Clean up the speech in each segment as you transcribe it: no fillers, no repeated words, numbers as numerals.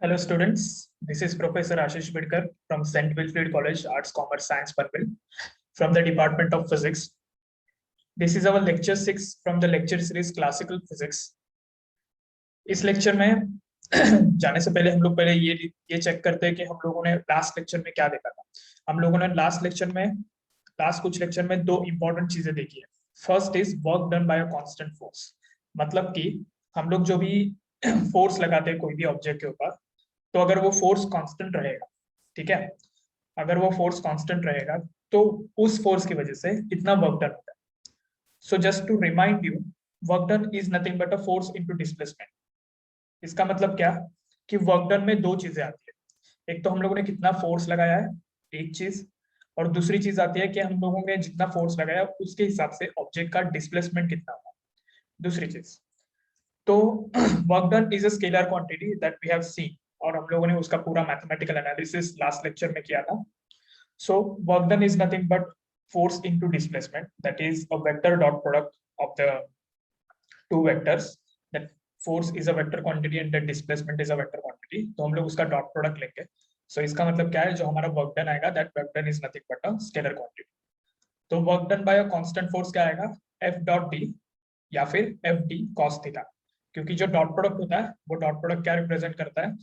Hello students, this is Professor Ashish Bidkar from St. Wilfrid College, Arts, Commerce, Science, Parvil, from the Department of Physics. This is our lecture 6 from the lecture series Classical Physics. इस lecture में जाने से पहले हम लोग पहले ये check करते हैं कि हम लोगों ने लास्ट लेक्चर में क्या देखा था। हम लोगों ने लास्ट कुछ लेक्चर में दो इंपॉर्टेंट चीजें देखी है। First is work done by a constant force, मतलब कि हम लोग जो भी फोर्स लगाते हैं कोई भी ऑब्जेक्ट के ऊपर, तो अगर वो फोर्स कांस्टेंट रहेगा, ठीक है, अगर वो फोर्स कांस्टेंट रहेगा तो उस फोर्स की वजह से कितना वर्क डन होता है। So just to remind you, work done is nothing but a force into displacement. इसका मतलब क्या कि वर्क डन में दो चीजें आती है। एक तो हम लोगों ने कितना फोर्स लगाया है, एक चीज, और दूसरी चीज आती है कि हम लोगों ने जितना फोर्स लगाया उसके हिसाब से ऑब्जेक्ट का डिस्प्लेसमेंट कितना हुआ, दूसरी चीज। तो work done is a scalar quantity that we have seen, और हम लोगों ने उसका पूरा मैथमेटिकल एनालिसिस लास्ट लेक्चर में किया था। So work done is nothing but force into displacement, that is a vector dot product of the two vectors. That force is a vector quantity and the displacement is a vector quantity, तो हम लोग उसका dot product लेंगे। सो इसका मतलब क्या है, जो हमारा वर्क डन आएगा that work done is nothing but a scalar quantity. तो work done by a constant force क्या आएगा, एफ डॉट डी या फिर एफ डी कॉस थीटा, क्योंकि जो डॉट प्रोडक्ट होता है वो डॉट प्रोडक्ट क्या रिप्रेजेंट करता है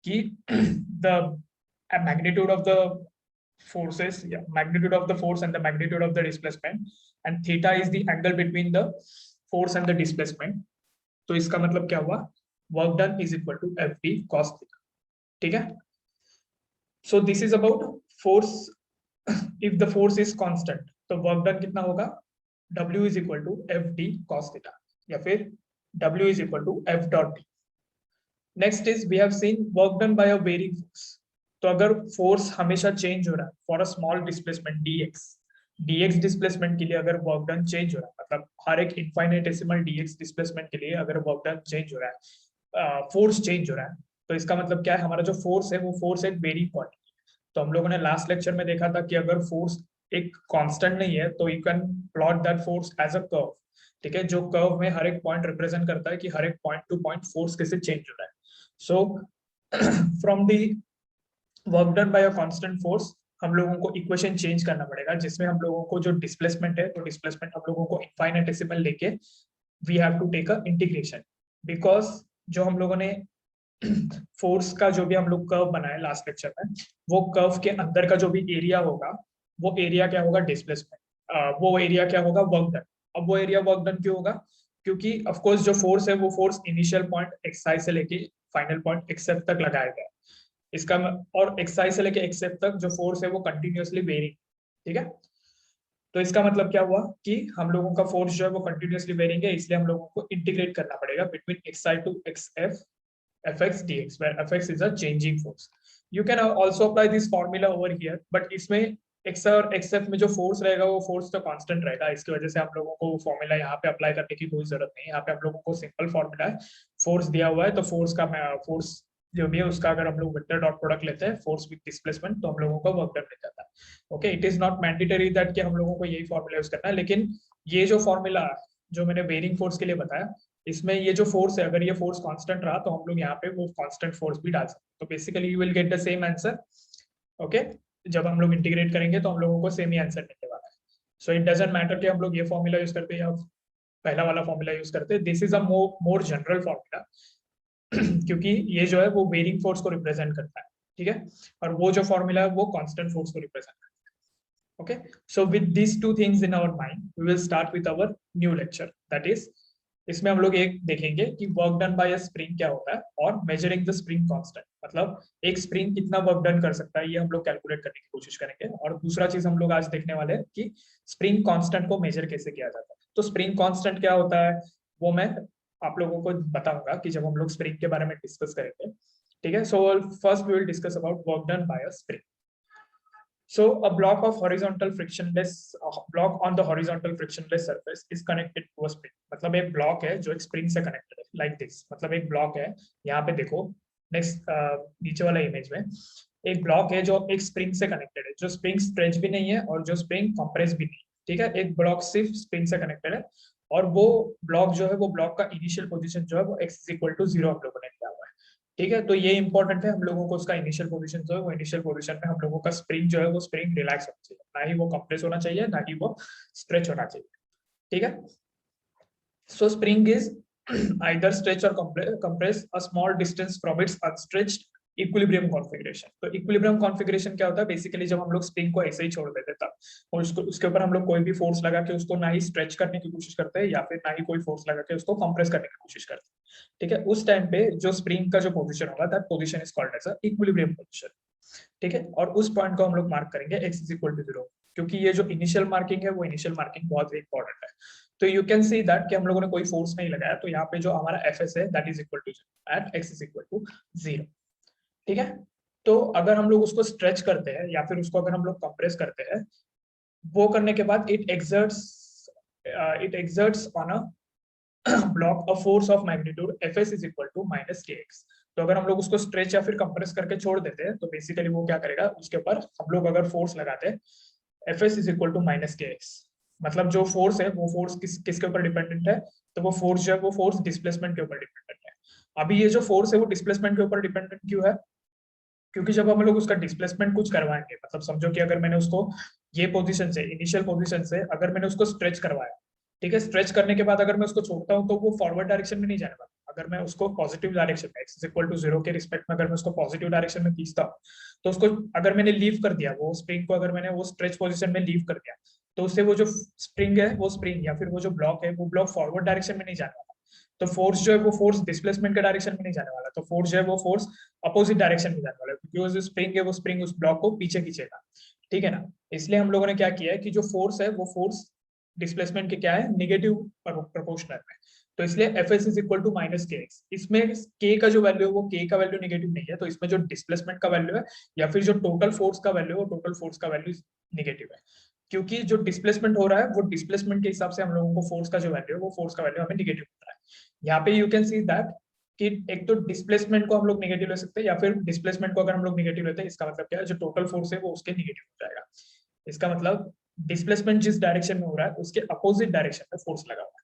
कि the magnitude of the forces, yeah, magnitude of the force and the magnitude of the displacement, and theta is the angle between the force and the displacement. तो इसका मतलब क्या हुआ, work done is equal to F D cos theta, ठीक है। So this is about force. If the force is constant तो work done कितना होगा, W is equal to F D cos theta, या फिर W is equal to F dot D. Next is we have seen work done by a varying force. तो अगर force हमेशा change हो रहा है for a small displacement dx displacement के लिए अगर वर्क डन चेंज हो रहा है, मतलब हर एक इनफाइनेटेसिमल dx डिस्प्लेसमेंट के लिए अगर वर्क डन चेंज हो रहा है, फोर्स चेंज हो रहा है, तो इसका मतलब क्या है, हमारा जो फोर्स है वो फोर्स एक वेरिंग क्वांटिटी। तो हम लोगों ने लास्ट लेक्चर में देखा था कि अगर फोर्स एक कांस्टेंट नहीं है तो you can plot that force as a curve, ठीक है, जो कर्व में हर एक पॉइंट रिप्रेजेंट करता है कि हर एक पॉइंट टू पॉइंट फोर्स कैसे चेंज हो रहा है। So from the work done by a constant force हम लोगों को इक्वेशन चेंज करना पड़ेगा, जिसमें हम लोगों को जो डिस्प्लेसमेंट है तो डिस्प्लेसमेंट हम लोगों को इनफाइनेटेसिमल लेके we have to take a integration, because जो हम लोगों ने फोर्स का जो भी हम लोग कर्व बनाए लास्ट लेक्चर में, वो कर्व के अंदर का जो भी एरिया होगा वो एरिया क्या होगा, डिस्प्लेसमेंट, वो एरिया क्या होगा, वर्क डन। अब वो एरिया वर्क डन क्यों होगा, क्योंकि ऑफ कोर्स जो फोर्स है वो फोर्स इनिशियल पॉइंट एक्स से लेके फाइनल पॉइंट एक्स तक लगाया गया है। इसका और एक्स से लेके एक्स तक जो फोर्स है वो कंटिन्यूअसली वेरिंग, ठीक है। तो इसका मतलब क्या हुआ कि हम लोगों का फोर्स जो है वो कंटिन्यूअसली वेरिंग है, इसलिए हम लोगों को इंटीग्रेट करना पड़ेगा between X I to X F fx dx, where fx is a changing force. You can also apply this formula over here, but इसमें x और xf में जो फोर्स रहेगा वो फोर्स तो कांस्टेंट रहेगा, इसकी वजह से हम लोगों को फॉर्मूला यहाँ पे अप्लाई करने की कोई जरूरत नहीं है। यहाँ पे हम लोगों को सिंपल फॉर्मूला है, फोर्स दिया हुआ है तो फोर्स का फोर्स जो भी है उसका अगर हम लोग वेक्टर डॉट प्रोडक्ट लेते हैं फोर्स विद डिस्प्लेसमेंट तो हम लोगों को वर्क डन मिल जाता है। Okay, it is not mandatory that कि हम लोगों को यही फॉर्मूला यूज करना है, लेकिन ये जो फॉर्मूला जो मैंने बेरिंग फोर्स के लिए बताया, इसमें ये जो फोर्स है अगर ये फोर्स कांस्टेंट रहा तो हम लोग यहाँ पे वो कांस्टेंट फोर्स भी डाल सकते हैं। तो basically you will get the same answer. Okay, जब हम लोग इंटीग्रेट करेंगे तो हम लोगों को सेम ही आंसर मिलने वाला है। सो इट डजंट मैटर कि हम लोग ये फॉर्मूला यूज करते हैं या पहला वाला फॉर्मूला यूज करते हैं, this is a more general formula क्योंकि ये जो है वो वेरिंग फोर्स को रिप्रेजेंट करता है, ठीक है, और वो जो फॉर्मूला है वो कांस्टेंट फोर्स को रिप्रेजेंट करता है। Okay, so with these two things in our mind, we will start with our new lecture. That is, इसमें हम लोग एक देखेंगे कि work done by a spring क्या होता है और मेजरिंग द स्प्रिंग कांस्टेंट, मतलब एक स्प्रिंग कितना वर्क डन कर सकता है ये हम लोग कैलकुलेट करने की कोशिश करेंगे। और दूसरा चीज हम लोग आज देखने वाले हैं कि स्प्रिंग कांस्टेंट को मेजर कैसे किया जाता है। तो स्प्रिंग कांस्टेंट क्या होता है वो मैं आप लोगों को बताऊंगा कि जब हम लोग स्प्रिंग के बारे में डिस्कस करेंगे, ठीक है। So first we will discuss about work done by a spring. So a block of horizontal frictionless block on the horizontal frictionless surface is connected to a spring. मतलब एक ब्लॉक है जो एक स्प्रिंग से connected है, like this. मतलब एक block है, यहाँ पे देखो नेक्स्ट नीचे वाला इमेज में एक ब्लॉक है जो एक स्प्रिंग से कनेक्टेड है, जो स्प्रिंग स्ट्रेच भी नहीं है और जो स्प्रिंग कंप्रेस भी नहीं, ठीक है। एक ब्लॉक सिर्फ स्प्रिंग से कनेक्टेड है और वो ब्लॉक जो है वो ब्लॉक का इनिशियल पोजीशन जो है वो x इक्वल टू 0 हम लोगों ने लिया हुआ है। ठीक है, तो ये इंपॉर्टेंट है हम लोगों को, उसका इनिशियल पोजीशन जो है वो इनिशियल पोजीशन में हम लोगों का स्प्रिंग जो है वो स्प्रिंग रिलैक्स होना चाहिए, ना ही वो कंप्रेस होना चाहिए, ना ही वो स्ट्रेच होना चाहिए। ठीक है, so spring is either stretch or compress a small distance from its unstretched equilibrium configuration. तो इक्विलिब्रियम कॉन्फ़िगरेशन क्या होता है, बेसिकली जब हम लोग स्प्रिंग को ऐसे ही छोड़ देते तब, और उसको उसके ऊपर हम लोग कोई भी फोर्स लगा के उसको ना ही स्ट्रेच करने की कोशिश करते हैं या फिर ना ही कोई फोर्स लगा के उसको कंप्रेस करने की कोशिश करते हैं। ठीक है, उस टाइम पे जो स्प्रिंग का जो पोजीशन होगा that position is called as a equilibrium position. ठीक है, और उस पॉइंट को हम लोग मार्क करेंगे x इज इक्वल टू 0, क्योंकि ये जो इनिशियल मार्किंग है वो इनिशियल मार्किंग बहुत ही इंपॉर्टेंट है। तो यू कैन सी दैट कि हम लोगों ने कोई फोर्स नहीं लगाया, तो यहाँ पे जो हमारा एफ एस है that is equal to at X is equal to 0। ठीक है, तो अगर हम लोग उसको स्ट्रेच करते हैं या फिर उसको अगर हम लोग कंप्रेस करते हैं, वो करने के बाद it exerts on a block a force of magnitude F S is equal to minus के एक्स। तो अगर हम लोग उसको स्ट्रेच या फिर कंप्रेस करके छोड़ देते हैं तो बेसिकली वो क्या करेगा, उसके ऊपर हम लोग अगर फोर्स लगाते हैं F S is equal to minus के एक्स, मतलब जो फोर्स है वो फोर्स किसके ऊपर डिपेंडेंट है, तो वो फोर्स जो है वो फोर्स डिस्प्लेसमेंट के ऊपर डिपेंडेंट है। अभी ये जो फोर्स है वो डिस्प्लेसमेंट के ऊपर डिपेंडेंट क्यों है, क्योंकि जब हम लोग उसका डिस्प्लेसमेंट कुछ करवाएंगे, मतलब समझो कि अगर मैंने उसको ये पोजीशन से इनिशियल पोजीशन से अगर मैंने उसको स्ट्रेच करवाया, ठीक है, स्ट्रेच करने के बाद अगर मैं उसको छोड़ता हूँ तो वो फॉरवर्ड डायरेक्शन में नहीं जाने वाला। अगर मैं उसको पॉजिटिव डायरेक्शन में x इज इक्वल टू 0 के रिस्पेक्ट में अगर मैं उसको पॉजिटिव डायरेक्शन में खींचता हूँ, तो उसको अगर मैंने लीव कर दिया, वो स्प्रिंग को अगर मैंने वो स्ट्रेच पोजीशन में लीव कर दिया, तो उससे वो जो स्प्रिंग है वो स्प्रिंग या फिर वो जो ब्लॉक है वो ब्लॉक फॉरवर्ड डायरेक्शन में नहीं जाने वाला। तो फोर्स जो है वो फोर्स डिस्प्लेसमेंट के डायरेक्शन में नहीं जाने वाला, तो फोर्स जो है वो फोर्स अपोजिट डायरेक्शन में जाने वाला है, क्योंकि वो जो स्प्रिंग है वो स्प्रिंग उस ब्लॉक को पीछे खींचेगा। ठीक है ना, इसलिए हम लोगों ने क्या किया है कि जो फोर्स है वो फोर्स डिस्प्लेसमेंट के क्या है, निगेटिव प्रोपोर्शनल में। तो इसलिए F S is equal to minus के एक्स, इसमें के का जो वैल्यू है वो के का वैल्यू निगेटिव नहीं है, तो इसमें जो डिस्प्लेसमेंट का वैल्यू है या फिर जो टोटल फोर्स का वैल्यू है वो टोटल फोर्स का वैल्यू निगेटिव है, क्योंकि जो डिस्प्लेसमेंट हो रहा है वो डिस्प्लेसमेंट के हिसाब से हम लोगों को फोर्स का जो वैल्यू है वो फोर्स का वैल्यू हमें निगेटिव होता है। यहाँ पे यू कैन सी दैट कि एक तो डिस्प्लेसमेंट को हम लोग निगेटिव ले सकते हैं, या फिर डिस्प्लेसमेंट को अगर हम लोग निगेटिव लेते हैं इसका मतलब क्या है, जो टोटल फोर्स है वो उसके निगेटिव हो जाएगा। इसका मतलब डिस्प्लेसमेंट जिस डायरेक्शन में हो रहा है उसके अपोजिट डायरेक्शन में फोर्स लगा हुआ है।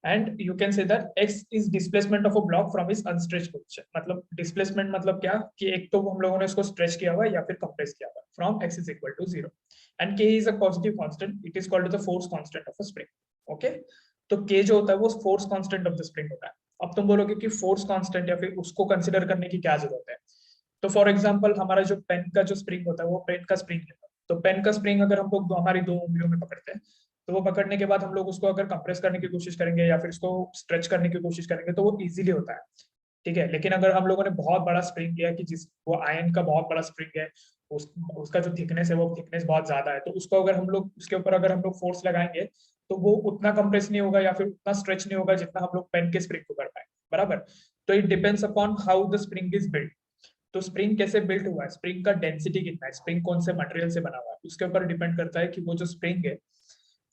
And you can say that x is displacement of a block from is unstretched position. मतलब डिस्प्लेसमेंट मतलब क्या कि एक तो हम लोगों ने इसको स्ट्रेच किया हुआ है या फिर कंप्रेस किया हुआ है from x is equal to 0 and k is a positive constant, it is called the force constant of a spring. Okay, तो k जो होता है वो force constant of the spring होता है। अब तुम बोलोगे कि फोर्स कांस्टेंट या फिर उसको कंसीडर करने की क्या जरूरत है, तो फॉर एग्जांपल हमारा जो पेन का जो स्प्रिंग होता है वो पेन का स्प्रिंग है, तो पेन का स्प्रिंग अगर हम लोग हमारी दो उंगलियों में पकड़ते हैं, तो वो पकड़ने के बाद हम लोग उसको अगर कंप्रेस करने की कोशिश करेंगे या फिर उसको स्ट्रेच करने की कोशिश करेंगे तो वो इजीली होता है। ठीक है, लेकिन अगर हम लोगों ने बहुत बड़ा स्प्रिंग लिया कि जिस वो आयन का बहुत बड़ा स्प्रिंग है, उसका जो थिकनेस है वो थिकनेस बहुत ज्यादा है, तो उसको अगर हम लोग उसके ऊपर अगर हम लोग फोर्स लगाएंगे तो वो उतना कंप्रेस नहीं होगा या फिर उतना स्ट्रेच नहीं होगा जितना हम लोग पेन के स्प्रिंग को कर पाए। बराबर, तो it depends upon how the spring is built. तो स्प्रिंग कैसे बिल्ट हुआ है, स्प्रिंग का डेंसिटी कितना है, स्प्रिंग कौन से मटेरियल से बना हुआ है, उसके ऊपर डिपेंड करता है कि वो जो स्प्रिंग है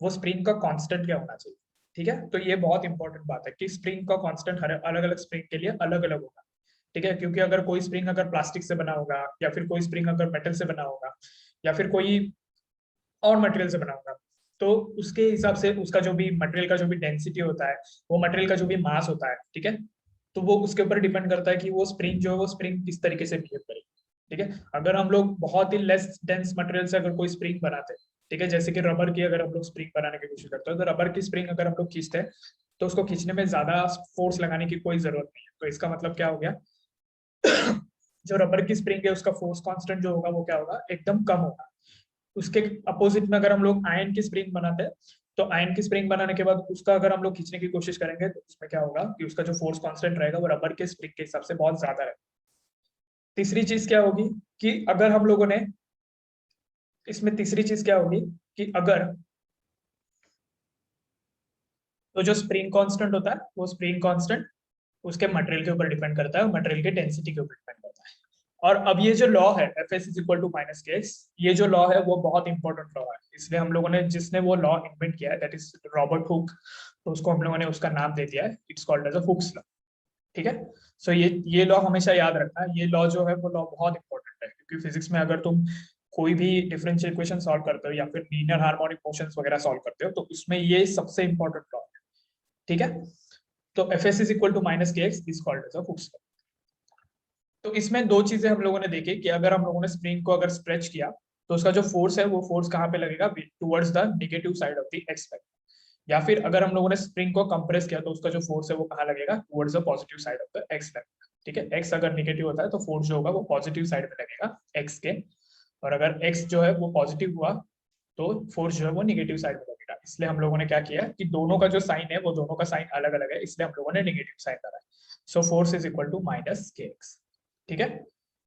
वो स्प्रिंग का कांस्टेंट क्या होना चाहिए। ठीक है, तो ये बहुत इंपॉर्टेंट बात है कि स्प्रिंग का कांस्टेंट हर अलग अलग स्प्रिंग के लिए अलग अलग होगा। ठीक है, क्योंकि अगर कोई स्प्रिंग अगर प्लास्टिक से बना होगा या फिर कोई स्प्रिंग अगर मेटल से बना होगा या फिर कोई और मटेरियल से बना होगा, तो उसके हिसाब से उसका जो भी मटेरियल का जो भी डेंसिटी होता है, वो मटेरियल का जो भी मास होता है, ठीक है, तो वो उसके ऊपर डिपेंड करता है कि वो स्प्रिंग जो है वो स्प्रिंग किस तरीके से बिहेव करेगी। ठीक है, अगर हम लोग बहुत ही लेस डेंस मटेरियल से अगर कोई स्प्रिंग बनाते हैं, ठीक है, जैसे कि रबर की अगर हम लोग स्प्रिंग बनाने की कोशिश करते हैं, तो रबर की स्प्रिंग अगर हम लोग खींचते हैं तो उसको खींचने में ज्यादा फोर्स लगाने की कोई जरूरत नहीं है। तो इसका मतलब क्या हो गया जो रबर की स्प्रिंग है उसका फोर्स कांस्टेंट जो होगा वो क्या होगा, एकदम कम होगा। उसके अपोजिट में अगर हम लोग आयन की स्प्रिंग बनाते हैं, तो आयन की स्प्रिंग बनाने के बाद उसका अगर हम लोग खींचने की कोशिश करेंगे तो उसमें क्या होगा कि उसका जो फोर्स कांस्टेंट रहेगा वो रबर के स्प्रिंग के हिसाब से बहुत ज्यादा रहेगा। तीसरी चीज क्या होगी कि अगर हम लोगों ने इसमें तीसरी चीज क्या होगी कि अगर तो जो स्प्रिंग कांस्टेंट होता है वो स्प्रिंग कांस्टेंट उसके मटेरियल के ऊपर डिपेंड करता है, मटेरियल के डेंसिटी के ऊपर डिपेंड करता है। और अब ये जो लॉ है F S is equal to minus के एक्स, ये जो लॉ है वो बहुत इंपॉर्टेंट लॉ है, इसलिए हम लोगों ने जिसने वो लॉ इन्वेंट किया है दैट इज रॉबर्ट हुक, तो उसको हम लोगों ने उसका नाम दे दिया है, it's called as a Hooke's law. ठीक है, सो ये लॉ हमेशा याद रखना है, ये लॉ जो है वो लॉ बहुत इंपॉर्टेंट है, क्योंकि फिजिक्स में अगर तुम कोई भी डिफरेंशियल इक्वेशन सॉल्व करते हो या फिर लीनियर हार्मोनिक मोशंस वगैरह सॉल्व करते हो तो उसमें ये सबसे इंपॉर्टेंट लॉ है। ठीक है, तो F S is equal to minus के x is called as a Hooke's law. तो इसमें दो चीजें हम लोगों ने देखी कि अगर हम लोगों ने स्प्रिंग को अगर स्ट्रेच किया तो उसका जो फोर्स है वो फोर्स कहाँ पे लगेगा, towards the negative side of the x vector, या फिर अगर हम लोगों ने स्प्रिंग को कंप्रेस किया तो उसका जो फोर्स है वो कहाँ लगेगा, towards the positive side of the x vector. ठीक है, एक्स अगर नेगेटिव होता है तो फोर्स जो होगा वो पॉजिटिव साइड में लगेगा एक्स के, और अगर एक्स जो है वो पॉजिटिव हुआ तो फोर्स जो है वो नेगेटिव साइड में लगेगा। इसलिए हम लोगों ने क्या किया कि दोनों का जो साइन है वो दोनों का साइन अलग अलग है, इसलिए हम लोगों ने नेगेटिव साइन डाला है। So force is equal to minus के एक्स। ठीक है,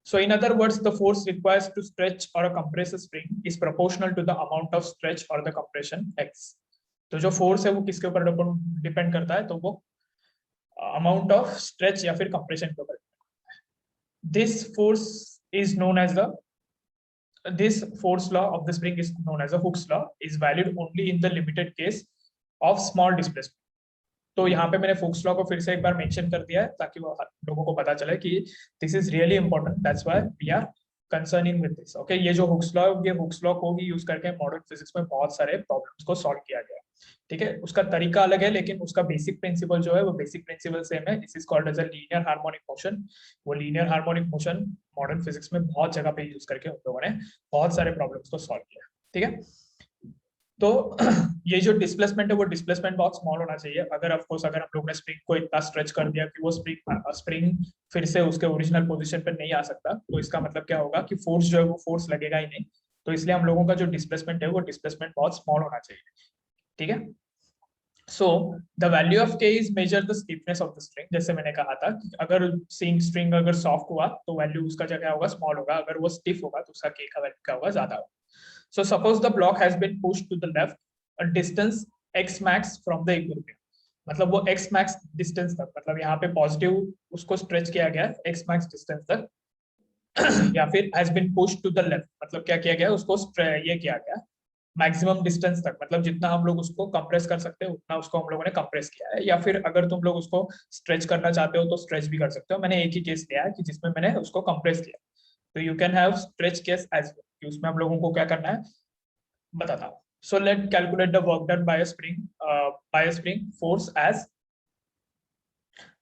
so in other words the force required to stretch or compress a spring is proportional to the amount of stretch or the compression x। तो जो force है वो किसके ऊपर depend करता है, तो वो अमाउंट ऑफ स्ट्रेच या फिर कंप्रेशन के ऊपर। This force is known as the this force law of the spring is known as a Hooke's law, is valid only in the limited case of small displacement। तो यहाँ पे मैंने Hooke's law को फिर से एक बार मेंशन कर दिया है ताकि वो लोगों को पता चले कि this is really important, that's why we are concerning with this. Okay, ये जो Hooke's law, ये Hooke's law को ही यूज करके मॉडर्न फिजिक्स में बहुत सारे प्रॉब्लम्स को सॉल्व किया गया है। ठीक है, उसका तरीका अलग है लेकिन उसका बेसिक प्रिंसिपल जो है वो बेसिक प्रिंसिपल सेम है। This is called as a linear harmonic motion. वो linear harmonic motion modern physics में बहुत जगह पे यूज करके उन लोगों ने बहुत सारे प्रॉब्लम्स को सॉल्व किया। ठीक है, तो ये जो डिस्प्लेसमेंट है वो डिस्प्लेसमेंट बहुत स्मॉल होना चाहिए। अगर ऑफ कोर्स अगर हम लोग ने स्प्रिंग को इतना स्ट्रेच कर दिया कि वो स्प्रिंग फिर से उसके ओरिजिनल पोजीशन पर नहीं आ सकता, तो इसका मतलब क्या होगा कि फोर्स जो है वो फोर्स लगेगा ही नहीं। तो इसलिए हम लोगों का जो डिस्प्लेसमेंट है वो डिस्प्लेसमेंट बहुत स्मॉल होना चाहिए। ठीक है, सो द वैल्यू ऑफ के is measure the stiffness of the string. जैसे मैंने कहा था कि अगर स्ट्रिंग अगर सॉफ्ट हुआ तो वैल्यू उसका क्या होगा, स्मॉल होगा। अगर वो स्टिफ होगा तो उसका के का वैल्यू क्या होगा, ज्यादा होगा। So suppose the block has been pushed to the left a distance x max from the equilibrium। मतलब वो x max distance तक, मतलब यहाँ पे पॉजिटिव उसको स्ट्रेच किया गया x max distance तक या फिर has been pushed to the left, मतलब क्या किया गया उसको ये किया गया मैक्सिमम डिस्टेंस तक, मतलब जितना हम लोग उसको कंप्रेस कर सकते हैं उतना उसको हम लोगों ने कंप्रेस किया है। या फिर अगर तुम लोग उसको स्ट्रेच करना चाहते हो तो स्ट्रेच भी कर सकते हो। मैंने एक ही केस लिया है कि जिसमें मैंने उसको कंप्रेस किया, तो you can have stretch case as well, कि उसमें हम लोगों को क्या करना है बताता हूं। So let calculate the work done by a spring force as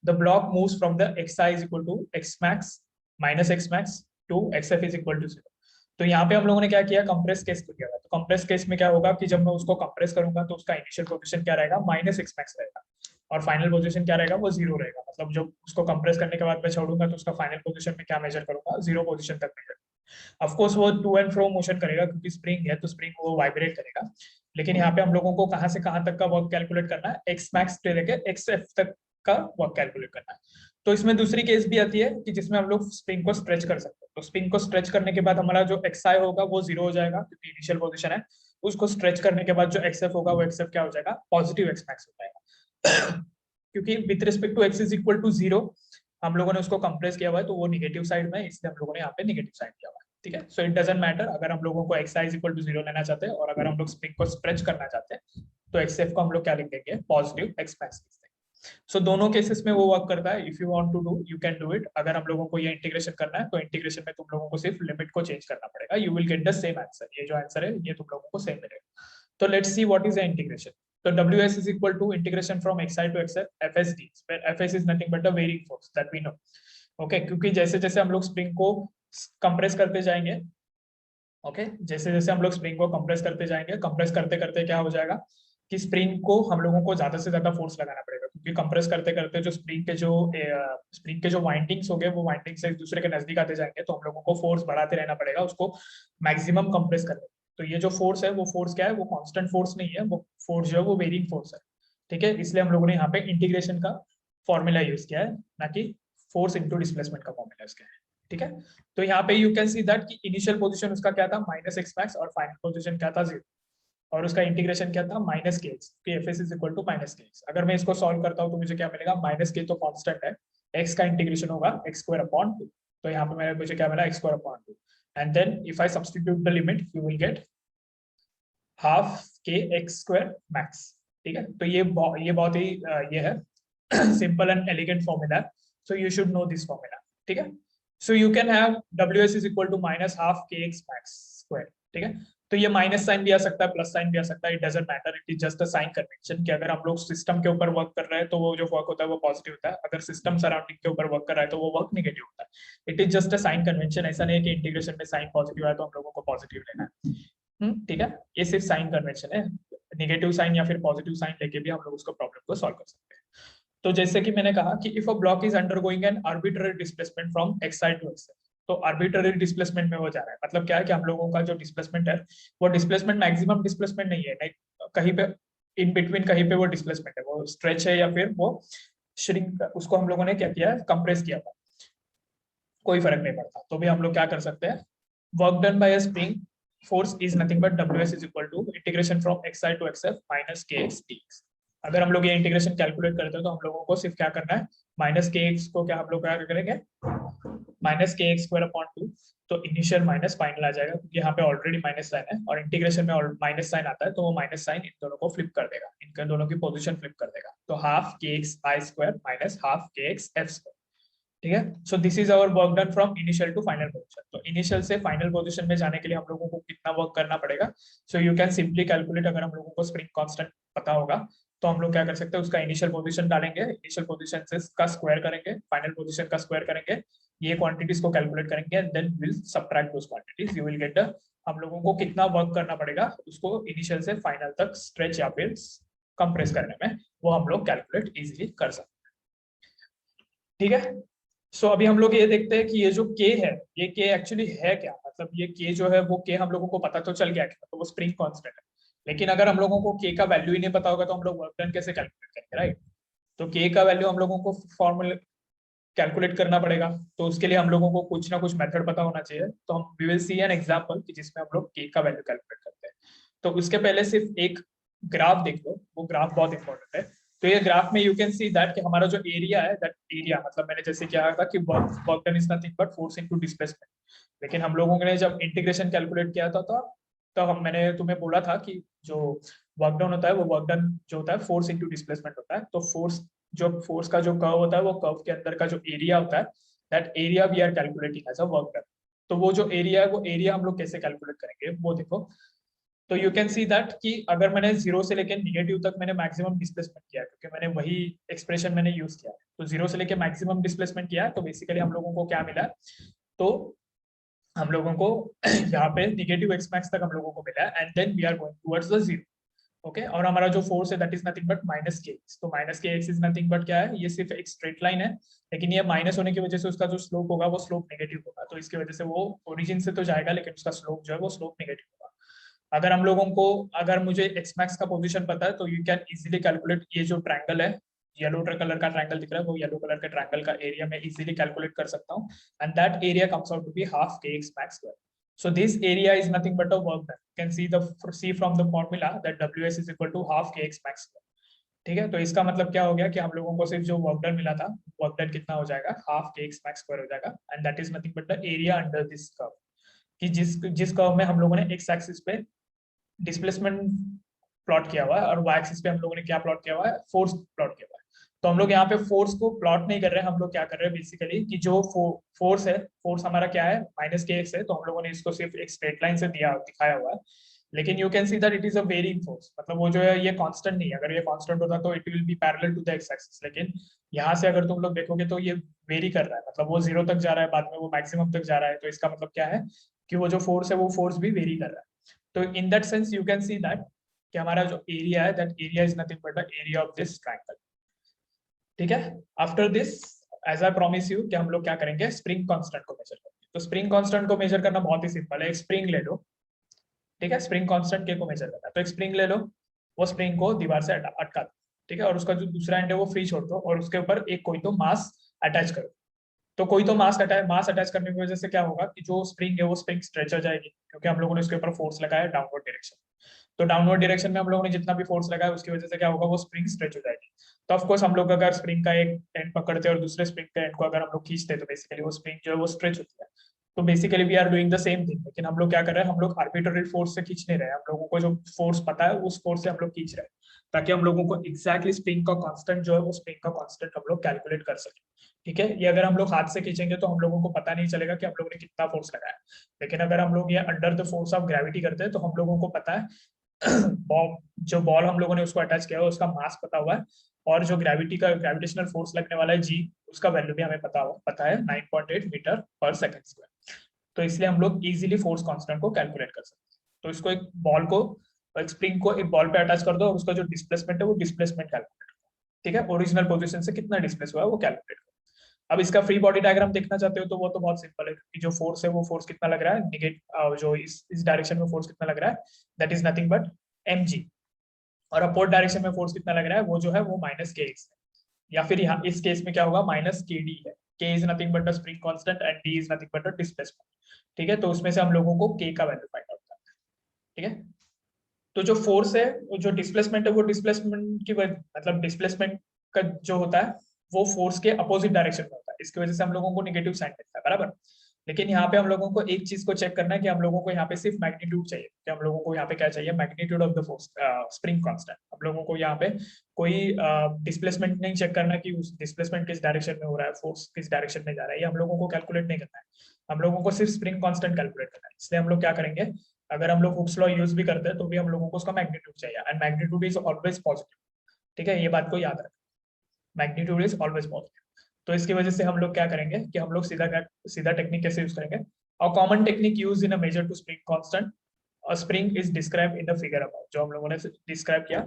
the block moves from the xi is equal to x max minus x max to xf is equal to 0। तो यहाँ पे हम लोगों ने क्या किया, कंप्रेस केस को किया। तो कंप्रेस केस में क्या होगा कि जब मैं उसको कंप्रेस करूंगा तो उसका इनिशियल पोजीशन क्या रहेगा, माइनस एक्स मैक्स रहेगा, और फाइनल पोजीशन क्या रहेगा, वो जीरो रहेगा। मतलब जब उसको कंप्रेस करने के बाद मैं छोड़ूंगा तो उसका फाइनल पोजीशन में क्या मेजर करूंगा, जीरो पोजीशन तक मेजर। ऑफ कोर्स वो टू एंड फ्रो मोशन करेगा क्योंकि स्प्रिंग है तो स्प्रिंग वो वाइब्रेट करेगा। लेकिन यहाँ पे हम लोगों को कहाँ से कहाँ तक का वर्क कैलकुलेट करना है, एक्स मैक्स से लेकर एक्स एफ तक का वर्क कैलकुलेट करना है। तो इसमें दूसरी केस भी आती है कि जिसमें हम लोग स्प्रिंग को स्ट्रेच कर सकते हैं। तो स्प्रिंग को स्ट्रेच करने के बाद हमारा जो एक्स आई होगा वो जीरो हो जाएगा क्योंकि इनिशियल पोजीशन है। उसको स्ट्रेच करने के बाद जो एक्स एफ होगा वो एक्स एफ क्या हो जाएगा, पॉजिटिव एक्स मैक्स हो जाएगा क्योंकि with respect to X is equal to zero हम लोगों ने उसको कंप्रेस किया हुआ है तो वो निगेटिव साइड में है, इसलिए हम लोगों ने यहाँ पे निगेटिव साइड किया हुआ है। ठीक है, सो इट डजंट मैटर अगर हम लोगों को X I is equal to zero लेना चाहते हैं और अगर हम लोग स्प्रिंग को स्ट्रेच करना चाहते हैं तो एक्स एफ को हम लोग क्या लिख देंगे, पॉजिटिव एक्स मैक्स लिख देंगे। सो दोनों केसेस में वो वर्क करता है। If you want to do you can do it. अगर हम लोगों को ये इंटीग्रेशन करना है तो इंटीग्रेशन में तुम लोगों को सिर्फ लिमिट को चेंज करना पड़ेगा, you will get the same answer. ये जो आंसर है ये तुम लोगों को सेम मिलेगा। तो let's see what is the integration. तो ws is equal to integration from xi to xf fsd, where fs is nothing but the varying force that we know। Okay, क्योंकि जैसे जैसे हम लोग स्प्रिंग को कंप्रेस करते जाएंगे, ओके जैसे जैसे हम लोग स्प्रिंग को कंप्रेस करते जाएंगे, कंप्रेस करते करते क्या हो जाएगा कि स्प्रिंग को हम लोगों को ज्यादा से ज्यादा फोर्स लगाना पड़ेगा, क्योंकि कंप्रेस करते करते जो स्प्रिंग के जो वाइंडिंग्स हो गए वो वाइंडिंग्स एक दूसरे के नजदीक आते जाएंगे, तो हम लोगों को फोर्स बढ़ाते रहना पड़ेगा उसको मैक्सिमम कंप्रेस करने। तो ये जो फोर्स है वो फोर्स क्या है, वो कांस्टेंट फोर्स नहीं है, वो फोर्स जो है वो वेरिंग फोर्स है। ठीक है, इसलिए हम लोगों ने यहाँ पे इंटीग्रेशन का फॉर्मूला यूज किया है, ना कि फोर्स इनटू डिस्प्लेसमेंट का फॉर्मूला यूज किया है। ठीक है, तो यहाँ पे यू कैन सी दैट कि इनिशियल पोजीशन उसका क्या था, माइनस एक्स मैक्स, और फाइनल पोजीशन क्या था, जीरो, और उसका इंटीग्रेशन क्या था, माइनस के X, F S is equal to minus के एक्स। अगर मैं इसको सॉल्व करता हूँ तो मुझे क्या मिलेगा, माइनस के तो कांस्टेंट है, एक्स का इंटीग्रेशन होगा एक्स स्क्वायर अपॉन टू, तो यहाँ पे मुझे क्या मिला, X square upon two, and then if I substitute the limit you will get half के एक्स स्क्वायर मैक्स। ठीक है, तो ये बहुत ही ये है simple and elegant formula, so you should know this formula. ठीक है, so you can have ws is equal to minus half के एक्स मैक्स स्क्वायर। ठीक है, तो ये माइनस साइन भी आ सकता है, प्लस साइन भी आ सकता है, it doesn't matter, it is just a sign convention कि अगर हम लोग सिस्टम के ऊपर वर्क कर रहे हैं तो वो जो वर्क होता है वो पॉजिटिव होता है, अगर सिस्टम सराउंडिंग के ऊपर वर्क कर रहा है तो वो वर्क नेगेटिव होता है। It is just a sign convention, ऐसा नहीं है कि इंटीग्रेशन में साइन पॉजिटिव है तो हम लोगों को पॉजिटिव लेना है। ठीक है, ये सिर्फ साइन कन्वेंशन है, नेगेटिव साइन या फिर पॉजिटिव साइन लेके भी हम लोग उसको प्रॉब्लम को सॉल्व कर सकते हैं। तो जैसे कि मैंने कहा कि if a block is undergoing an arbitrary displacement from X side to X, तो आर्बिट्ररी डिस्प्लेसमेंट में वो जा रहा है, मतलब क्या है कि हम लोगों का जो डिस्प्लेसमेंट है वो डिस्प्लेसमेंट मैक्सिमम डिस्प्लेसमेंट नहीं है, नहीं कहीं पे इन बिटवीन कहीं पे वो डिस्प्लेसमेंट है, वो स्ट्रेच है या फिर वो श्रिंक, उसको हम लोगों ने क्या किया है, कंप्रेस किया था, कोई फर्क नहीं पड़ता। तो भी हम लोग क्या कर सकते हैं, work done by a spring force is nothing but WS is equal to integration from X side to XF minus KX dx। अगर हम लोग ये इंटीग्रेशन कैलकुलेट करते हैं तो हम लोगों को सिर्फ क्या करना है, माइनस KX को क्या हम लोग क्या करेंगे, माइनस KX स्क्वायर अपॉन 2, तो इनिशियल माइनस फाइनल आ जाएगा क्योंकि यहाँ पे ऑलरेडी माइनस साइन है और इंटीग्रेशन में माइनस साइन आता है तो वो माइनस साइन इन दोनों को फ्लिप कर देगा, इनके दोनों की पोजीशन फ्लिप कर देगा, तो half KX I square minus half KX F square. ठीक है, so this is our work done from initial to final position. तो इनिशियल से फाइनल पोजीशन में जाने के लिए हम लोगों को कितना वर्क करना पड़ेगा, सो यू कैन सिंपली कैलकुलेट, अगर हम लोगों को स्प्रिंग कांस्टेंट पता होगा तो हम लोग क्या कर सकते हैं, उसका इनिशियल पोजीशन डालेंगे, इनिशियल पोजीशन से का स्क्वायर करेंगे, फाइनल पोजीशन का स्क्वायर करेंगे, ये क्वांटिटीज को कैलकुलेट करेंगे and then will subtract those quantities, you will get the, हम लोगों को कितना वर्क करना पड़ेगा उसको इनिशियल से फाइनल तक स्ट्रेच या फिर कंप्रेस करने में, वो हम लोग कैलकुलेट इजीली कर सकते हैं। ठीक है, सो अभी हम लोग ये देखते हैं कि ये जो के है, ये के एक्चुअली है क्या, मतलब ये के जो है वो के हम लोगों को पता तो चल गया कि तो वो स्प्रिंग कांस्टेंट है, लेकिन अगर हम लोगों को के का वैल्यू ही नहीं पता होगा तो हम लोग वर्क डन कैसे कैलकुलेट करेंगे, राइट। तो के का वैल्यू हम लोगों को फॉर्मूला कैलकुलेट करना पड़ेगा, तो उसके लिए हम लोगों को कुछ ना कुछ मेथड पता होना चाहिए, तो हम we will see an example कि जिसमें हम लोग के का वैल्यू कैलकुलेट करते हैं। तो उसके पहले सिर्फ एक ग्राफ देख लो, वो ग्राफ बहुत इंपॉर्टेंट है। तो ये ग्राफ में यू कैन सी दैट कि हमारा जो एरिया है, दैट एरिया मतलब मैंने जैसे क्या था कि work done is nothing but force into displacement, लेकिन हम लोगों ने जब इंटीग्रेशन कैलकुलेट किया था तो हम मैंने तुम्हें बोला था कि जो वर्क डन होता है वो वर्क डन जो होता है फोर्स इनटू डिस्प्लेसमेंट होता है, तो फोर्स का जो कर्व होता है वो कर्व के अंदर का जो एरिया होता है, that area we are calculating as a work done. तो वो जो एरिया है वो एरिया हम लोग कैसे कैलकुलेट करेंगे वो देखो। तो यू कैन सी दैट कि अगर मैंने जीरो से लेकर निगेटिव तक मैंने मैक्सिमम डिस्प्लेसमेंट किया है, क्योंकि मैंने वही एक्सप्रेशन मैंने यूज किया है, तो जीरो से लेकर मैक्सिमम डिस्प्लेसमेंट किया है, तो बेसिकली हम लोगों को क्या मिला है, तो हम लोगों को यहाँ पे निगेटिव एक्स मैक्स तक हम लोगों को मिला है and then we are going towards the zero. Okay, और हमारा जो फोर्स है that is nothing but minus के एक्स, तो माइनस के एक्स इज नथिंग बट क्या है, ये सिर्फ एक स्ट्रेट लाइन है, लेकिन ये माइनस होने की वजह से उसका जो स्लोप होगा वो स्लोप नेगेटिव होगा, तो इसकी वजह से वो ओरिजिन से तो जाएगा लेकिन उसका स्लोप जो है वो स्लोप नेगेटिव होगा। अगर हम लोगों को, अगर मुझे एक्स मैक्स का पोजीशन पता है तो यू कैन इजीली कैलकुलेट, ये जो ट्रायंगल है, येलो कलर का ट्रायंगल दिख रहा है, वो येलो कलर के ट्रायंगल का एरिया मैं इजीली कैलकुलेट कर सकता हूँ and that area comes out to be half के x max square. So this area is nothing but a work done. You can see from the formula that WS is equal to half KX max square. ठीक है, तो इसका मतलब क्या हो गया कि हम लोगों को सिर्फ जो वर्क डन मिला था, वर्क डन कितना हो जाएगा, हाफ KX max स्क्वायर हो जाएगा and that is nothing but the area under this curve, कि जिस कर्व में हम लोगों ने एक्स एक्सिस पे डिस्प्लेसमेंट प्लॉट किया हुआ है और वाई एक्सिस पे हम लोगों ने क्या प्लॉट किया हुआ है, फोर्स प्लॉट किया हुआ है। तो हम लोग यहाँ पे फोर्स को प्लॉट नहीं कर रहे हैं, हम लोग क्या कर रहे हैं बेसिकली कि जो फोर्स है, फोर्स हमारा क्या है, माइनस के एक्स है, तो हम लोगों ने इसको सिर्फ एक स्ट्रेट लाइन से दिखाया हुआ है, लेकिन you can see that it is a varying force, मतलब वो जो है ये कांस्टेंट नहीं है, अगर ये कांस्टेंट होता तो it will be parallel to the x axis, लेकिन यहाँ से अगर तुम लोग देखोगे तो ये वेरी कर रहा है, मतलब वो जीरो तक जा रहा है, बाद में वो मैक्सिमम तक जा रहा है, तो इसका मतलब क्या है कि वो जो फोर्स है वो फोर्स भी वेरी कर रहा है। तो in that sense you can see that कि हमारा जो एरिया है, that area is nothing but the area of this triangle. ठीक है, after this as I promise you कि हम लोग क्या करेंगे, स्प्रिंग कांस्टेंट को मेजर करेंगे। तो स्प्रिंग कांस्टेंट को मेजर करना बहुत ही सिंपल है, एक स्प्रिंग ले लो, ठीक है, स्प्रिंग कांस्टेंट के को मेजर करना है, तो एक स्प्रिंग ले लो, वो स्प्रिंग को दीवार से अटका दो, ठीक है, और उसका जो दूसरा एंड है वो फ्री छोड़ दो और उसके ऊपर एक कोई तो मास अटैच करो। तो कोई तो मास अटैच करने की वजह से क्या होगा कि जो स्प्रिंग है वो स्प्रिंग स्ट्रेच हो जाएगी, क्योंकि हम लोगों ने उसके ऊपर फोर्स लगाया डाउनवर्ड डायरेक्शन। तो डाउनवर्ड डायरेक्शन में हम लोगों ने जितना भी फोर्स लगाया उसकी वजह से क्या होगा, वो स्प्रिंग स्ट्रेच हो जाएगी। तो ऑफ कोर्स हम लोग अगर स्प्रिंग का एक एंड पकड़ते और दूसरे स्प्रिंग का एंड को अगर हम लोग खींचते तो बेसिकली वो स्प्रिंग जो है वो स्ट्रेच होती है। तो basically we are doing the same thing, लेकिन हम लोग क्या कर रहे हैं, हम लोग आर्बिट्ररी फोर्स से खींच नहीं रहे, हम लोगों को जो फोर्स पता है उस फोर्स से हम लोग खींच रहे हैं, ताकि हम लोगों को एक्जैक्टली स्प्रिंग का कांस्टेंट जो है वो स्प्रिंग का कांस्टेंट हम लोग कैलकुलेट कर सके। ठीक है, ये अगर हम लोग हाथ से खींचेंगे तो हम लोगों को पता नहीं चलेगा कि हम लोगों ने कितना फोर्स लगाया, लेकिन अगर हम लोग ये under the force of gravity करते हैं तो हम लोगों को पता है जो बॉल हम लोगों ने उसको अटैच किया है उसका मास पता हुआ है, और जो ग्रेविटी का ग्रेविटेशनल फोर्स लगने वाला है जी, उसका वैल्यू भी हमें पता है 9.8 मीटर पर सेकंड स्क्वायर। तो इसलिए हम लोग इजीली फोर्स कांस्टेंट को कैलकुलेट कर सकते हैं। तो इसको एक बॉल को, एक स्प्रिंग को एक बॉल पे अटैच कर दो और उसका जो डिस्प्लेसमेंट है वो डिस्प्लेसमेंट कैलकुलेट करो, ठीक है, ओरिजिनल पोजीशन से कितना डिस्प्लेस हुआ है वो कैलकुलेट करो। अब इसका फ्री बॉडी डायग्राम देखना चाहते हो तो वो तो बहुत सिंपल है, क्योंकि जो फोर्स है वो फोर्स कितना लग रहा है, जो इस डायरेक्शन में फोर्स कितना लग रहा है, that is nothing but mg, और अपोर्ड डायरेक्शन में फोर्स कितना लग रहा है वो जो है वो माइनस के एक्स है, या फिर यहाँ इस केस में क्या होगा माइनस के डी है, के is nothing but the spring constant and D is nothing but the displacement. ठीक है, तो उसमें से हम लोगों को के का वैल्यू फाइंड आउट करना है। ठीक है, तो जो फोर्स है, जो डिस्प्लेसमेंट है, वो डिस्प्लेसमेंट की मतलब डिस्प्लेसमेंट का जो होता है वो फोर्स के अपोजिट डायरेक्शन में होता है, इसकी वजह से हम लोगों को नेगेटिव साइन मिलता है, बराबर। लेकिन यहाँ पे हम लोगों को एक चीज को चेक करना है कि हम लोगों को यहाँ पे सिर्फ मैग्नीट्यूड चाहिए, कि हम लोगों को यहाँ पे क्या चाहिए, magnitude of the force spring constant. हम लोगों को यहाँ पे कोई डिस्प्लेसमेंट नहीं चेक करना कि उस डिस्प्लेसमेंट किस डायरेक्शन में हो रहा है, फोर्स किस डायरेक्शन में जा रहा है, ये हम लोगों को कैलकुलेट नहीं करना है, हम लोगों को सिर्फ स्प्रिंग कांस्टेंट कैलकुलेट करना है। इसलिए हम लोग क्या करेंगे, अगर हम लोग हुक्स लॉ यूज भी करते हैं तो भी हम लोगों को उसका मैग्नीट्यूड चाहिए, and magnitude is always positive. ठीक है, ये बात को याद रखना, मैग्नीट्यूड इज ऑलवेज पॉजिटिव। तो इसकी वजह से हम लोग क्या करेंगे कि हम लोग सीधा टेक्निक कैसे यूज करेंगे, और common technique use in a measure to spring constant, और spring is describe in the figure about, जो हम लोगों ने डिस्क्राइब किया।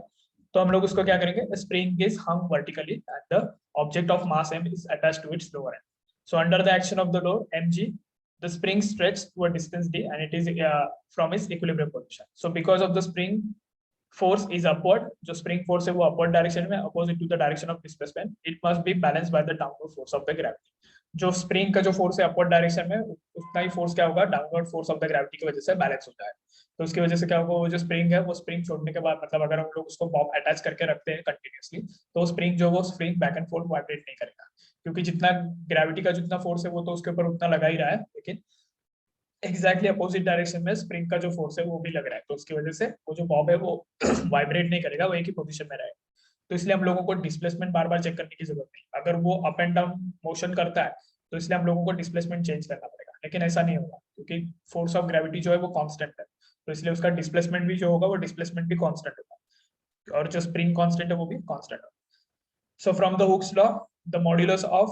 तो हम लोग उसको क्या करेंगे, spring is hung vertically and the object of mass m is attached to its lower end. So under the action of the load mg, the spring stretches to a distance d and it is from its equilibrium position. So because of the spring force is upward, जो spring force है वो upward direction में, opposite to the direction of displacement, it must be balanced by the downward force of the gravity. जो spring का जो force है upward direction में, उतना ही force क्या होगा, downward force of the gravity की वजह से balance हो जाएगा। तो उसकी वजह से क्या होगा, वो जो spring है वो spring छोड़ने के बाद, मतलब अगर हम लोग उसको बॉब अटैच करके रखते हैं कंटिन्यूसली, तो spring जो वो spring back and fourth vibrate नहीं करेगा, क्योंकि जितना ग्रेविटी का जितना फोर्स है वो तो उसके ऊपर उतना लगा ही रहा है, लेकिन एग्जैक्टली अपोजिट डायरेक्शन में स्प्रिंग का जो फोर्स है वो भी लग रहा है, तो उसकी वजह से वो जो बॉब है वो वाइब्रेट नहीं करेगा, वो एक ही पोजीशन में रहेगा। तो इसलिए हम लोगों को डिस्प्लेसमेंट बार बार चेक करने की जरूरत नहीं, अगर वो अप एंड डाउन मोशन करता है तो इसलिए हम लोगों को डिस्प्लेसमेंट चेंज करना पड़ेगा, लेकिन ऐसा नहीं होगा क्योंकि फोर्स ऑफ ग्रेविटी जो है वो कांस्टेंट है, तो इसलिए उसका डिस्प्लेसमेंट भी जो होगा वो डिस्प्लेसमेंट भी कांस्टेंट होगा, और जो स्प्रिंग कांस्टेंट है वो भी कांस्टेंट होगा। So from the Hooke's law, the modulus of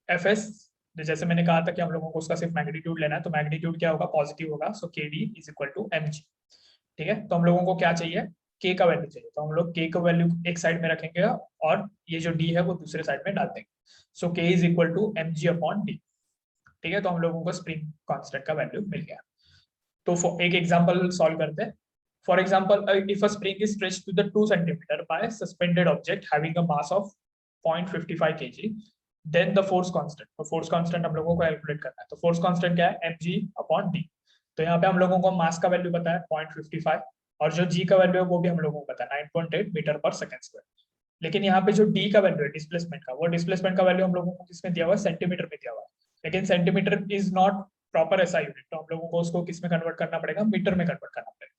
F S, जैसे मैंने कहा था कि हम लोगों को उसका सिर्फ मैग्नीट्यूड लेना है, तो मैग्नीट्यूड क्या होगा, पॉजिटिव होगा, so k d is equal to m g. ठीक है, तो हम लोगों को क्या चाहिए, के का वैल्यू चाहिए, तो हम लोग के का वैल्यू एक साइड में रखेंगे और ये जो डी है वो दूसरे साइड में डाल देंगे, so k is equal to m g upon d. ठीक है, तो हम लोगों को स्प्रिंग कांस्टेंट का वैल्यू मिल गया। तो एक एग्जांपल सॉल्व करते हैं। For example, if a spring is stretched to the 2 centimetre by suspended object having a mass of 0.55 kg, then the force constant, तो फोर्स कांस्टेंट हम लोगों को कैलकुलेट करना है, तो फोर्स कांस्टेंट क्या है, mg अपॉन d। तो यहाँ पे हम लोगों को मास का वैल्यू पता है 0.55, और जो g का वैल्यू है वो भी हम लोगों को पता है 9.8 मीटर पर सेकंड स्क्वायर। लेकिन यहाँ पे जो d का वैल्यू है डिस्प्लेसमेंट का, वो डिस्प्लेसमेंट का वैल्यू हम लोगों को किसमें दिया हुआ है, सेंटीमीटर में दिया हुआ है, लेकिन सेंटीमीटर इज नॉट प्रॉपर ऐसा यूनिट, तो हम लोगों को उसको किस में कन्वर्ट करना पड़ेगा, मीटर में कन्वर्ट करना पड़ेगा,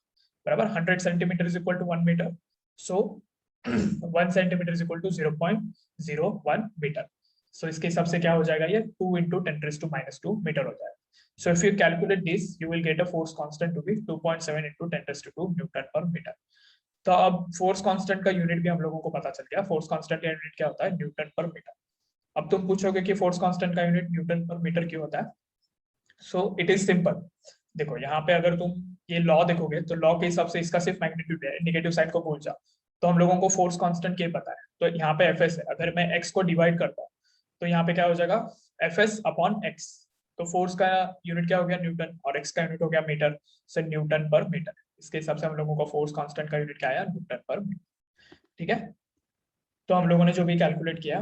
बराबर। 100 centimetre is equal to 1 metre, so 1 centimetre is equal to 0.01 metre. So इसके हिसाब से क्या हो जाएगा, ये 2 into 10⁻² मीटर हो जाएगा। So if you calculate this you will get a force constant to be 2.7 into 10⁻² newton per metre. तो अब फोर्स कांस्टेंट का यूनिट भी हम लोगों को पता चल गया, फोर्स कांस्टेंट का यूनिट क्या होता है, न्यूटन पर मीटर। अब तुम पूछोगे कि फोर्स कांस्टेंट का यूनिट न्यूटन पर मीटर क्यों होता है, सो इट इज सिंपल। देखो यहाँ पे अगर तुम ये लॉ देखोगे तो लॉ के हिसाब से इसका सिर्फ मैग्नीट्यूड है, नेगेटिव साइन को भूल जाओ, तो हम लोगों को फोर्स कांस्टेंट क्या पता है, तो यहाँ पे एफ एस है, अगर मैं एक्स को डिवाइड करता हूँ तो यहाँ पे क्या हो जाएगा, एफ एस अपॉन एक्स। तो फोर्स का यूनिट क्या हो गया, न्यूटन, और एक्स का यूनिट हो गया मीटर, से न्यूटन पर मीटर। इसके हिसाब से हम लोगों को फोर्स कांस्टेंट का यूनिट क्या आया, न्यूटन पर मीटर। ठीक है, तो हम लोगों ने जो भी कैलकुलेट किया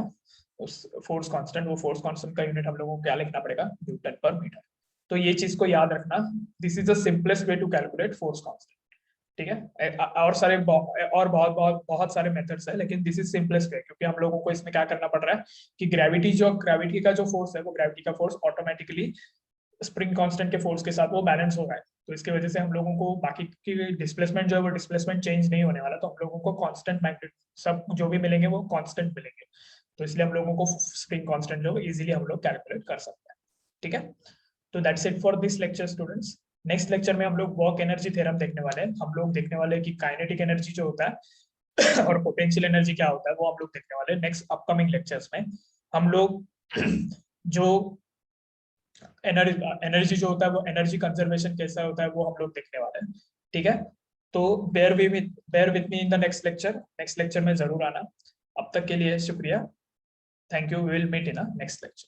उस फोर्स कांस्टेंट, वो फोर्स कांस्टेंट का यूनिट हम लोगों को क्या लिखना पड़ेगा, न्यूटन पर मीटर। तो ये चीज को याद रखना, this is the simplest way to calculate force constant. ठीक है, और सारे और बहुत बहुत बहुत सारे मेथड्स है, लेकिन दिस इज सिंपलेस्ट वे, क्योंकि हम लोगों को इसमें क्या करना पड़ रहा है कि ग्रेविटी का जो फोर्स है, वो ग्रेविटी का फोर्स ऑटोमेटिकली स्प्रिंग कांस्टेंट के फोर्स के साथ वो बैलेंस हो रहा है, तो इसकी वजह से हम लोगों को बाकी की डिस्प्लेसमेंट जो है वो डिस्प्लेसमेंट चेंज नहीं होने वाला, तो हम लोगों को कांस्टेंट मैग्नेट सब जो भी मिलेंगे वो कांस्टेंट मिलेंगे। तो इसलिए हम लोगों को स्प्रिंग कांस्टेंट जो इजीली हम लोग कैलकुलेट कर सकते हैं। ठीक है, तो that's it for this lecture students. Next lecture में हम लोग वर्क एनर्जी थ्योरम देखने वाले हैं। हम लोग देखने वाले हैं कि काइनेटिक एनर्जी जो होता है और पोटेंशियल एनर्जी क्या होता है, वो हम लोग देखने वाले हैं नेक्स्ट अपकमिंग लेक्चर्स में। हम लोग जो एनर्जी जो होता है, वो एनर्जी कंजर्वेशन कैसा होता है, वो हम लोग देखने वाले हैं। ठीक है, तो bear with me in the next lecture में जरूर आना। अब तक के लिए शुक्रिया, thank you, we will meet in next lecture.